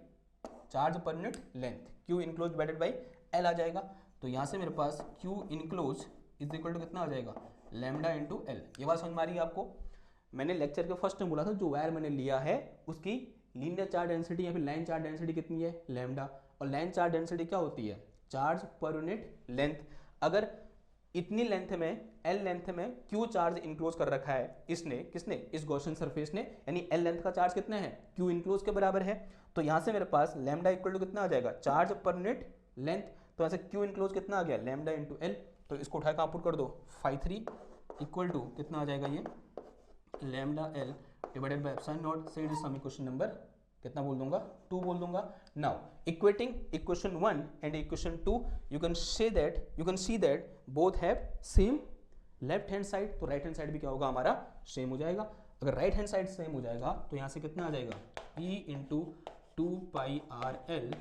charge per unit length, Q enclose divided by L आ जाएगा। तो यहाँ से मेरे पास Q enclose is equal to कितना आ जाएगा, लैम्डा इंटू L। ये बात समझ में आ रही है आपको, मैंने लेक्चर के फर्स्ट में बोला था जो वायर मैंने लिया है उसकी लीनियर चार्ज डेंसिटी या फिर लाइन चार्ज डेंसिटी कितनी है, लैम्डा, और लाइन चार्ज डेंसिटी क्या होती है, चार्ज पर यूनिट लेंथ। अगर इतनी लेंथ में, L लेंथ में Q चार्ज इनक्लोज कर रखा है इसने, किसने, इस गॉसियन सरफेस ने, यानी L लेंथ का चार्ज कितना है, Q इनक्लोज के बराबर है। तो यहाँ से मेरे पास लैम्डा इक्वल टू कितना आ जाएगा, चार्ज पर यूनिट लेंथ, तो यहाँ से Q इनक्लोज कितना आ गया, लैम्डा इंटू L। तो इसको उठा कर पुट कर दो, φ3 इक्वल टू कितना आ जाएगा, ये lambda L divided by epsilon nought, say it is some equation number कितना बोल दूंगा, 2 बोल दूंगा। Now equating equation 1 and equation 2, you can see that both have same left hand side, तो राइट हैंड साइड भी क्या होगा हमारा, सेम हो जाएगा। अगर राइट हैंड साइड सेम हो जाएगा तो यहाँ से कितना आ जाएगा, E into 2πrl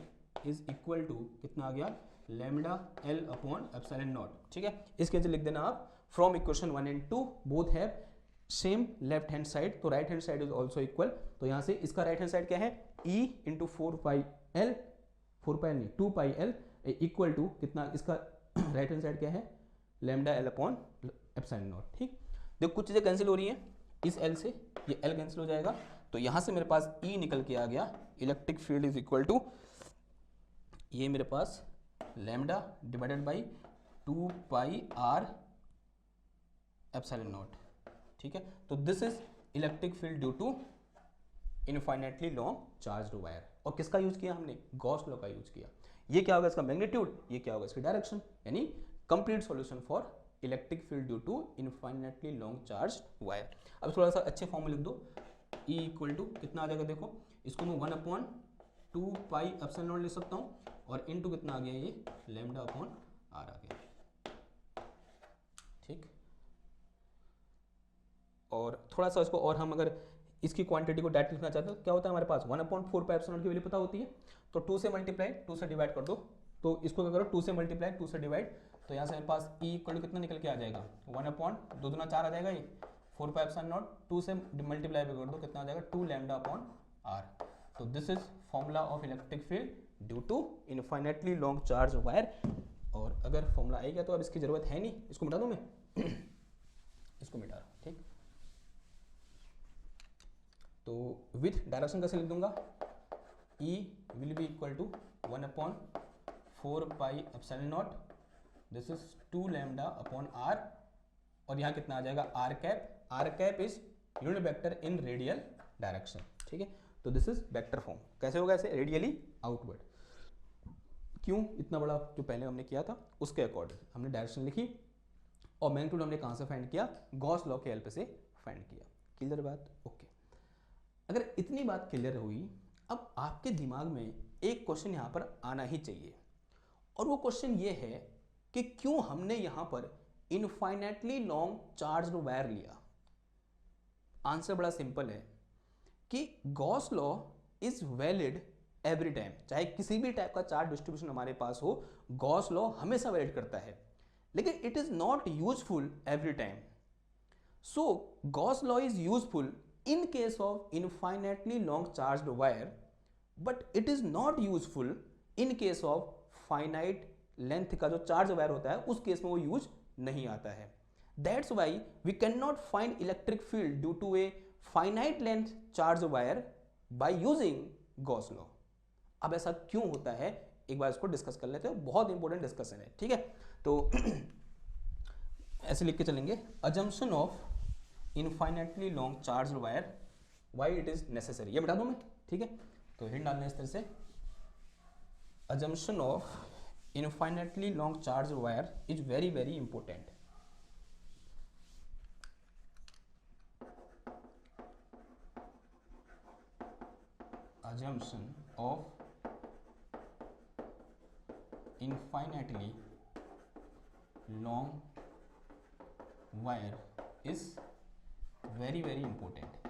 is equal to कितना आ गया, lambda L upon epsilon nought. ठीक है, इसके नीचे लिख देना आप, from equation 1 and 2 both have same left hand side, तो right hand side is also equal. तो यहाँ से इसका राइट हैंड साइड क्या है, E इंटू 4πl, 4πl नहीं 2πl इक्वल टू कितना, इसका राइट हैंड साइड क्या है, lambda L upon epsilon nought. ठीक, देखो कुछ चीज़ें कैंसिल हो रही हैं, इस L से ये L कैंसिल हो जाएगा, तो यहाँ से मेरे पास E निकल के आ गया, electric field is equal to ये मेरे पास lambda divided by 2πr epsilon nought. ठीक है, तो this is electric field due to infinitely long charged wire. और किसका यूज किया हमने, गॉस लॉ का यूज किया। ये क्या होगा इसका मैग्नीट्यूड, ये क्या होगा इसकी डायरेक्शन, यानी complete solution for electric field due to infinitely long charged wire. अब थोड़ा सा अच्छे फॉर्म में लिख दो, E इक्वल टू कितना आ जाएगा, देखो इसको मैं 1/2π एप्सिलॉन नॉट लिख सकता हूँ, और इनटू कितना आ गया, ये लैम्डा अपॉन r आ गया। ठीक, और थोड़ा सा इसको और हम अगर इसकी क्वांटिटी को डायरेक्ट लिखना चाहते हो, क्या होता है हमारे पास 1/4π एप्सिलॉन की वैल्यू पता होती है, तो 2 से मल्टीप्लाई 2 से डिवाइड कर दो, तो इसको क्या करो 2 से मल्टीप्लाई 2 से डिवाइड, तो यहाँ से मेरे पास E इक्वल टू कितना निकल के आ जाएगा, 1/2 दूना 4 आ जाएगा, ये 4π एप्सिलॉन नॉट 2 से मल्टीप्लाई भी कर दो, कितना आ जाएगा 2 लैम्डा अपॉन r। तो this is formula of electric field due to infinitely long charge wire. और अगर फॉर्मूला आएगा तो अब इसकी जरूरत है नहीं, इसको मिटा दूं मैं इसको मिटा रहा हूं, ठीक। तो विथ डायरेक्शन कैसे लिख दूंगा, E will be equal to 1/4 pi epsilon naught, this is 2 lambda upon r, और यहाँ कितना आ जाएगा r cap is unit vector in radial direction, ठीक है। तो दिस इज वेक्टर फॉर्म। कैसे होगा ऐसे, रेडियली आउटवर्ड। क्यों, इतना बड़ा जो पहले हमने किया था उसके अकॉर्डिंग हमने डायरेक्शन लिखी, और मैग्नीट्यूड हमने कहाँ से फाइंड किया, गॉस लॉ के हेल्प से फाइंड किया। क्लियर बात, ओके। अगर इतनी बात क्लियर हुई, अब आपके दिमाग में एक क्वेश्चन यहाँ पर आना ही चाहिए, और वो क्वेश्चन ये है कि क्यों हमने यहाँ पर इनफाइनाइटली लॉन्ग चार्ज्ड वायर लिया। आंसर बड़ा सिंपल है कि Gauss law is valid every time, चाहे किसी भी टाइप का चार्ज डिस्ट्रीब्यूशन हमारे पास हो, गॉस लॉ हमेशा वैलिड करता है, लेकिन it is not useful every time. So Gauss law is useful in case of infinitely long charged wire, but it is not useful in case of finite length का जो charge wire होता है उस case में वो use नहीं आता है। That's why we cannot find electric field due to a finite length charge wire by using Gauss law। अब ऐसा क्यों होता है, एक बार इसको डिस्कस कर लेते हैं, बहुत इंपॉर्टेंट डिस्कशन है, ठीक है। तो ऐसे लिख के चलेंगे, assumption of infinitely long charge wire, why it is necessary, ये बता दूं मैं, ठीक है। तो हिंट डालने इस तरह से, assumption of infinitely long charge wire is very very important. Assumption of infinitely long wire is very very important.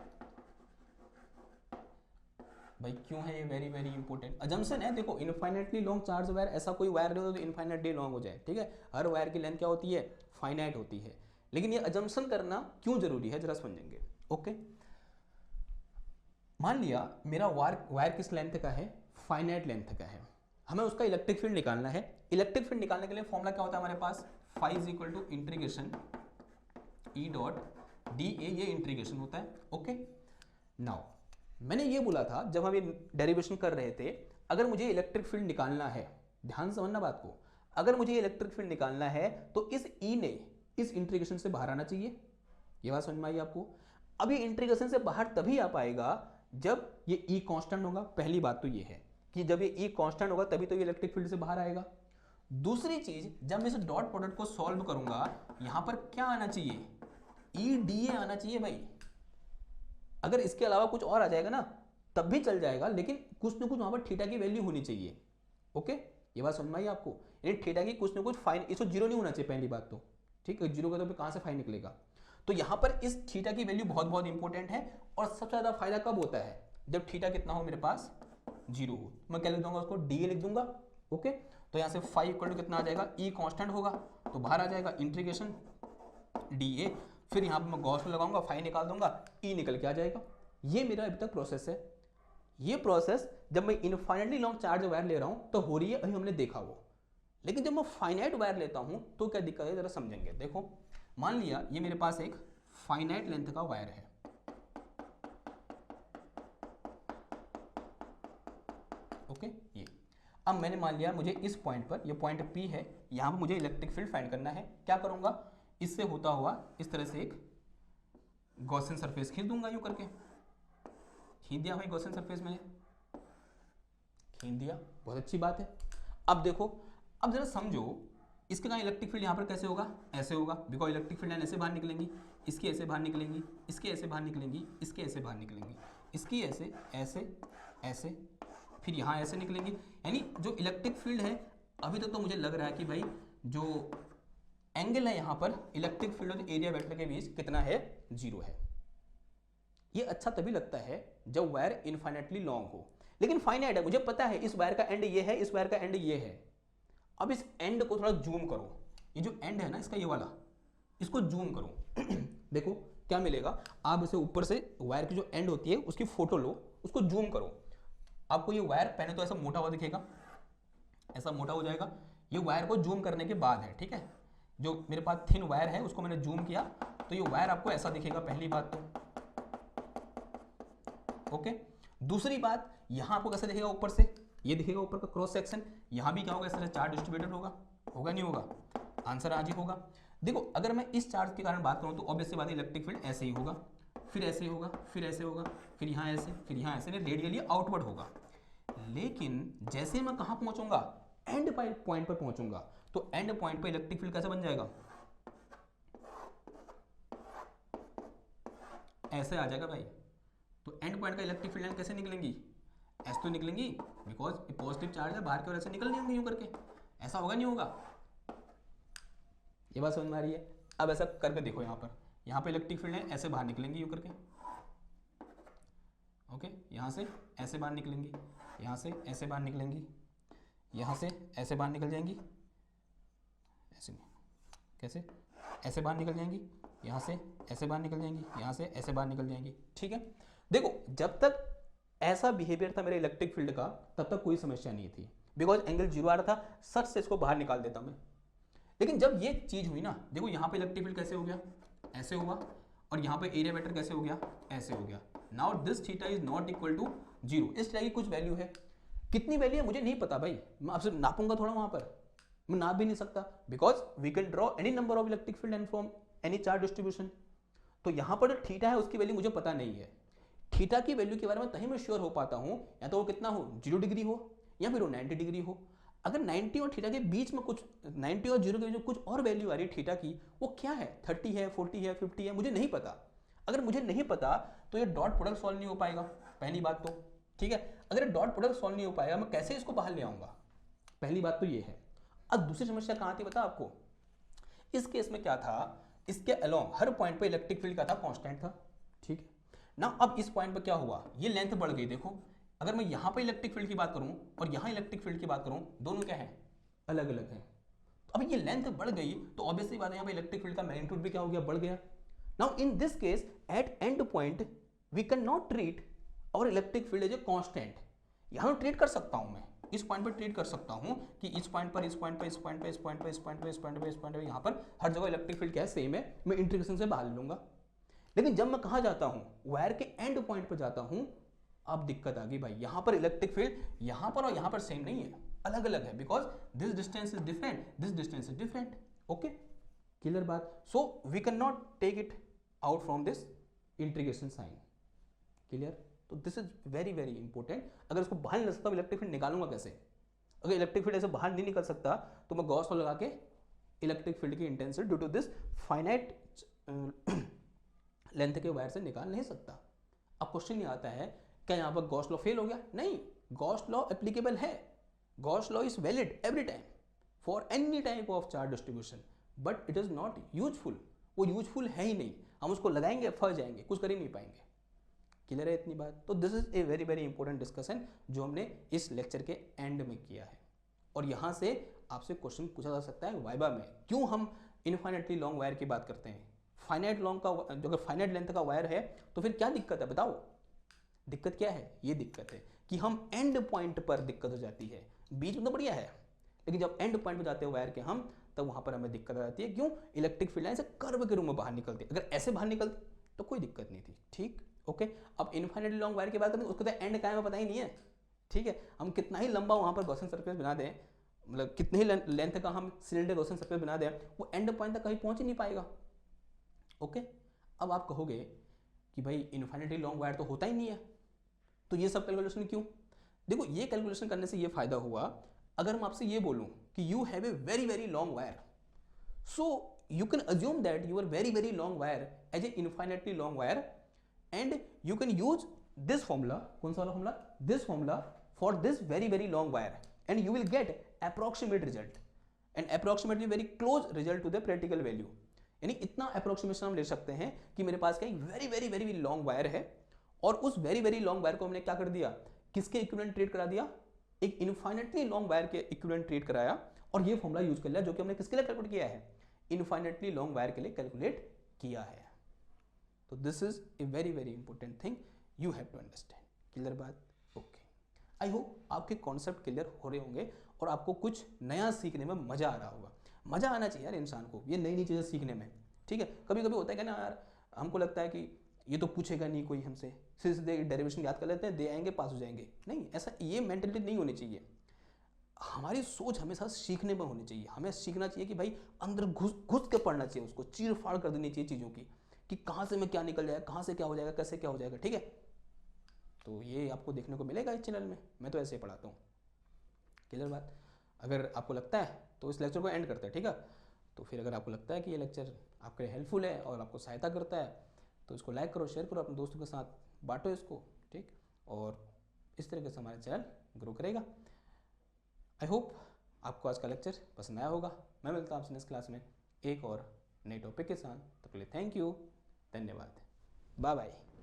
भाई क्यों है ये वेरी वेरी इंपॉर्टेंट, अजम्पशन है, देखो इनफाइनाइटली लॉन्ग चार्ज वायर, ऐसा कोई वायर नहीं होता तो इनफाइनाइटली लॉन्ग हो जाए, ठीक है। हर वायर की लेंथ क्या होती है, फाइनाइट होती है, लेकिन ये अजम्पशन करना क्यों जरूरी है जरा समझेंगे, ओके। मान लिया मेरा वायर किस लेंथ का है, फाइनाइट लेंथ का है, हमें उसका इलेक्ट्रिक फील्ड निकालना है। इलेक्ट्रिक फील्ड निकालने के लिए फॉर्मूला क्या होता है हमारे पास, phi is equal to integration E dot D A, ये इंटीग्रेशन होता है, ओके। नाउ मैंने ये बोला था जब हम ये डेरिवेशन कर रहे थे, अगर मुझे इलेक्ट्रिक फील्ड निकालना है, ध्यान से समझना बात को, अगर मुझे इलेक्ट्रिक फील्ड निकालना है तो इस ई ने इस इंटीग्रेशन से बाहर आना चाहिए। ये बात समझ में आई आपको। अब ये इंटीग्रेशन से बाहर तभी आ पाएगा जब ये ई कांस्टेंट होगा। पहली बात तो ये है कि जब ये ई कांस्टेंट होगा तभी तो ये इलेक्ट्रिक फील्ड से बाहर आएगा। दूसरी चीज, जब मैं इस डॉट प्रोडक्ट को सॉल्व करूंगा, यहां पर क्या आना चाहिए, ई डी ए आना चाहिए भाई। अगर इसके अलावा कुछ और आ जाएगा ना तब भी चल जाएगा, लेकिन कुछ ना कुछ वहां पर थीटा की वैल्यू होनी चाहिए, ओके। ये बात समझ में आई आपको, यानी थीटा की कुछ ना कुछ फाइन, इसको जीरो नहीं होना चाहिए पहली बात तो, ठीक है। जीरो का तो कहां से फाइन निकलेगा, तो यहां पर इस थीटा की वैल्यू बहुत बहुत इंपॉर्टेंट है। और सबसे ज्यादा फायदा कब होता है, जब थीटा कितना हो मेरे पास, जीरो हो। मैं क्या लिख दूंगा उसको, डी ए लिख दूंगा, ओके। तो यहां से फाई इक्वल टू कितना आ जाएगा, ई कांस्टेंट होगा तो बाहर आ जाएगा इंटीग्रेशन डी ए, फिर यहाँ पे मैं गॉस लगाऊंगा, फाई निकाल दूंगा, ई निकल के आ जाएगा। ये मेरा अभी तक प्रोसेस है। ये प्रोसेस जब मैं इनफाइनाइटली लॉन्ग चार्ज वायर ले रहा हूं तो हो रही है, अभी हमने देखा वो। लेकिन जब मैं फाइनाइट वायर लेता हूं तो क्या दिक्कत है जरा समझेंगे। देखो मान लिया ये मेरे पास एक फाइनाइट लेंथ का वायर है, ओके। ये अब मैंने मान लिया मुझे इस पॉइंट पर, ये पॉइंट P है, यहां पर मुझे इलेक्ट्रिक फील्ड फाइंड करना है। क्या करूंगा, इससे होता हुआ इस तरह से एक गॉसियन सरफेस खींच दूंगा, यूं करके खींच दिया भाई गॉसियन सरफेस मैंने, खींच दिया, बहुत अच्छी बात है। अब देखो, अब जरा समझो इसके कारण इलेक्ट्रिक फील्ड यहाँ पर कैसे होगा, ऐसे होगा, बिकॉज इलेक्ट्रिक फील्ड लाइन ऐसे बाहर निकलेंगी, इसकी ऐसे बाहर निकलेंगी, इसके ऐसे बाहर निकलेंगी, इसके ऐसे बाहर निकलेंगी, इसकी ऐसे ऐसे ऐसे, फिर यहाँ ऐसे निकलेंगी। यानी जो इलेक्ट्रिक फील्ड है, अभी तक तो मुझे लग रहा है कि भाई जो एंगल है यहाँ पर इलेक्ट्रिक फील्ड और एरिया वेक्टर के बीच कितना है, जीरो है। ये अच्छा तभी लगता है जब वायर इनफाइनाइटली लॉन्ग हो, लेकिन फाइनाइट है, मुझे पता है इस वायर का एंड ये है, इस वायर का एंड ये है। अब इस एंड को थोड़ा जूम करो, ये जो एंड है ना इसका, ये वाला, इसको जूम करो देखो क्या मिलेगा। आप इसे ऊपर से वायर की जो एंड होती है उसकी फोटो लो, उसको जूम करो, आपको ये वायर पहले तो ऐसा मोटा हुआ दिखेगा, ऐसा मोटा हो जाएगा, ये वायर को जूम करने के बाद है, ठीक है। जो मेरे पास थिन वायर है उसको मैंने जूम किया तो ये वायर आपको ऐसा दिखेगा, पहली बात तो, ओके। दूसरी बात, यहां आपको कैसे दिखेगा, ऊपर से ये दिखेगा ऊपर का क्रॉस सेक्शन, यहां भी क्या होगा, इस तरह चार्ज डिस्ट्रीब्यूटेड होगा, होगा नहीं होगा, आंसर आज ही होगा। देखो अगर मैं इस चार्ज के कारण बात करूं तो ऑब्वियस सी बात है इलेक्ट्रिक फील्ड ऐसे ही होगा, फिर ऐसे ही होगा, फिर ऐसे होगा, फिर यहाँ ऐसे, फिर यहाँ ऐसे, रेडियली आउटवर्ड होगा। लेकिन जैसे मैं कहां पहुंचूंगा, एंड पॉइंट पर पहुंचूंगा, तो एंड पॉइंट पर इलेक्ट्रिक फील्ड कैसे बन जाएगा, ऐसे आ जाएगा भाई। तो एंड पॉइंट का इलेक्ट्रिक फील्ड लाइन कैसे निकलेंगी, ऐसे तो निकलेंगी, बिकॉज पॉजिटिव चार्ज है, बाहर की ओर ऐसे निकल नहीं होंगे यूं करके, ऐसा होगा नहीं होगा, ये बात समझ में आ रही है। अब ऐसा करके देखो, यहाँ पे इलेक्ट्रिक फील्ड है, ऐसे बाहर निकलेंगी यूं करके, ओके, यहाँ से ऐसे बाहर निकलेंगी, यहाँ से ऐसे बाहर निकलेंगी, यहाँ से ऐसे बाहर निकल जाएंगी, ऐसे कैसे, ऐसे बाहर निकल जाएंगी, यहाँ से ऐसे बाहर निकल जाएंगी, यहाँ से ऐसे बाहर निकल जाएंगी, ठीक है। देखो जब तक ऐसा बिहेवियर था मेरे इलेक्ट्रिक फील्ड का तब तक कोई समस्या नहीं थी, बिकॉज एंगल जीरो आ रहा था, सच से इसको बाहर निकाल देता मैं। लेकिन जब ये चीज हुई ना, देखो यहाँ पे इलेक्ट्रिक फील्ड कैसे हो गया, ऐसे हुआ, और यहाँ पे एरिया वेक्टर कैसे हो गया, ऐसे हो गया। Now this theta is not equal to zero, इस थीटा की कुछ वैल्यू है, कितनी वैल्यू है मुझे नहीं पता भाई, मैं आपसे नापूंगा थोड़ा, वहां पर मैं नाप भी नहीं सकता, because we can draw any number of electric field and from any charge distribution. तो यहाँ पर जो थीटा है उसकी वैल्यू मुझे पता नहीं है, थीटा की वैल्यू के बारे में तभी मैं श्योर हो पाता हूँ, या तो वो कितना हो, 0 डिग्री हो, या फिर वो 90 डिग्री हो। अगर 90 और थीटा के बीच में कुछ, 90 और 0 के बीच में कुछ और वैल्यू आ रही है थीटा की, वो क्या है, 30 है, 40 है, 50 है, मुझे नहीं पता। अगर मुझे नहीं पता तो ये डॉट प्रोडक्ट सॉल्व नहीं हो पाएगा, पहली बात तो, ठीक है। अगर डॉट प्रोडक्ट सॉल्व नहीं हो पाएगा, मैं कैसे इसको बाहर ले आऊंगा, पहली बात तो ये है। अब दूसरी समस्या कहाँ थी बता आपको, इस केस में क्या था, इसके अलोंग हर पॉइंट पे इलेक्ट्रिक फील्ड क्या था, कांस्टेंट था, ठीक है ना। अब इस पॉइंट पे क्या हुआ, ये लेंथ बढ़ गई, देखो अगर मैं यहाँ पे इलेक्ट्रिक फील्ड की बात करूं और यहाँ इलेक्ट्रिक फील्ड की बात करूं, दोनों क्या है, अलग अलग है। तो अब ये लेंथ बढ़ गई तो ऑब्वियसली बात है यहाँ पे इलेक्ट्रिक फील्ड का मैग्नीट्यूड भी क्या हो गया, बढ़ गया। Now in this case at end point we can not treat our electric field as a constant, यहाँ ट्रीट कर सकता हूं मैं, इस पॉइंट पर ट्रीट कर सकता हूं कि इस पॉइंट पर, इस पॉइंट पर, इस पॉइंट पर, इस पॉइंट पर, इस पॉइंट पर, इस पॉइंट पर, इस पॉइंट पर, यहाँ पर हर जगह इलेक्ट्रिक फील्ड क्या है, सेम है, मैं इंटीग्रेशन से बाहर लूंगा। लेकिन जब मैं कहाँ जाता हूँ, वायर के एंड पॉइंट पर जाता हूँ, अब दिक्कत आ गई भाई, यहाँ पर इलेक्ट्रिक फील्ड यहाँ पर और यहाँ पर सेम नहीं है, अलग अलग है, because this distance is different, this distance is different, okay, clear बात। So we can not take it out from this integration sign, clear. तो this is very very important, अगर इसको बाहर नहीं निकल सकता इलेक्ट्रिक फील्ड निकालूंगा कैसे, अगर इलेक्ट्रिक फील्ड ऐसे बाहर नहीं निकल सकता तो मैं गॉस लॉ लगा के इलेक्ट्रिक फील्ड की intensity due to this finite length के वायर से निकाल नहीं सकता। अब क्वेश्चन ये आता है, क्या यहाँ पर गॉस लॉ फेल हो गया, नहीं, गॉस लॉ एप्लीकेबल है, Gauss law is valid every time for any type of charge distribution, but it is not useful, वो यूजफुल है ही नहीं, हम उसको लगाएंगे फंस जाएंगे, कुछ कर ही नहीं पाएंगे, क्लियर है इतनी बात। तो this is a very very important discussion जो हमने इस लेक्चर के एंड में किया है, और यहाँ से आपसे क्वेश्चन पूछा जा सकता है वाइबा में, क्यों हम इनफाइनाइटली लॉन्ग वायर की बात करते हैं, फाइनाइट लॉन्ग का, जो अगर फाइनाइट लेंथ का वायर है तो फिर क्या दिक्कत है बताओ, दिक्कत क्या है, ये दिक्कत है कि हम एंड पॉइंट पर दिक्कत हो जाती है, बीच में तो बढ़िया है, लेकिन जब एंड पॉइंट पर जाते हैं वायर के हम, तब वहां पर हमें दिक्कत आ जाती है, क्यों, इलेक्ट्रिक फील्ड लाइन से कर्व के रूप में बाहर निकलती, अगर ऐसे बाहर निकलती तो कोई दिक्कत नहीं थी, ठीक, ओके। अब इनफाइनाइटली लॉन्ग वायर की बात करें, उसको तो एंड क्या है पता ही नहीं है, ठीक है, हम कितना ही लंबा वहां पर गॉसियन सर्फेस बना दें, मतलब कितने ही लेंथ का हम सिलेंडर गॉसियन सर्फेस बना दें, वो एंड पॉइंट तक कहीं पहुंच ही नहीं पाएगा, ओके। अब आप कहोगे कि भाई इनफाइनाइटली लॉन्ग वायर तो होता ही नहीं है, तो ये सब कैलकुलेशन क्यों, देखो ये कैलकुलेशन करने से ये फायदा हुआ, अगर मैं आपसे ये बोलूं कि you have a very very long wire, so you can assume that your very very long wire as a infinitely long wire, and you can use this formula, कौन सा वाला formula, this formula for this very very long wire, and you will get approximate result, and approximately very close result to the practical value, यानी इतना approximation हम ले सकते हैं कि मेरे पास क्या very very very long wire है, और उस वेरी वेरी लॉन्ग वायर को हमने क्या कर दिया, किसके इक्विवेलेंट ट्रीट करा दिया, एक इनफाइनाइटली लॉन्ग वायर के इक्विवेलेंट ट्रीट कराया, और ये फॉर्मूला यूज कर लिया जो कि हमने किसके लिए कैलकुलेट किया है, इनफाइनाइटली लॉन्ग वायर के लिए कैलकुलेट किया है। तो this is a very very important thing you have to understand, clear बात, ओके। आई होप आपके कॉन्सेप्ट क्लियर हो रहे होंगे और आपको कुछ नया सीखने में मज़ा आ रहा होगा। मज़ा आना चाहिए यार इंसान को ये नई नई चीज़ें सीखने में, ठीक है। कभी कभी होता है क्या ना यार, हमको लगता है कि ये तो पूछेगा नहीं कोई हमसे, सीधे डेरिवेशन याद कर लेते हैं, दे आएंगे पास हो जाएंगे। नहीं, ऐसा ये मेंटेलिटी नहीं होनी चाहिए। हमारी सोच हमेशा सीखने में होनी चाहिए। हमें सीखना चाहिए कि भाई अंदर घुस घुस के पढ़ना चाहिए, उसको चीर फाड़ कर देनी चाहिए चीज़ों की, कि कहाँ से मैं क्या निकल जाएगा, कहाँ से क्या हो जाएगा, कैसे क्या हो जाएगा, ठीक है। तो ये आपको देखने को मिलेगा इस चैनल में, मैं तो ऐसे ही पढ़ाता हूँ। क्लियर बात। अगर आपको लगता है तो इस लेक्चर को एंड करते हैं, ठीक है। तो फिर अगर आपको लगता है कि ये लेक्चर आपके लिए हेल्पफुल है और आपको सहायता करता है तो इसको लाइक करो, शेयर करो, अपने दोस्तों के साथ बांटो इसको, ठीक। और इस तरीके से हमारा चैनल ग्रो करेगा। आई होप आपको आज का लेक्चर पसंद आया होगा। मैं मिलता हूँ आपसे नेक्स्ट क्लास में एक और नए टॉपिक के साथ। तब के लिए थैंक यू, धन्यवाद, बाय बाय।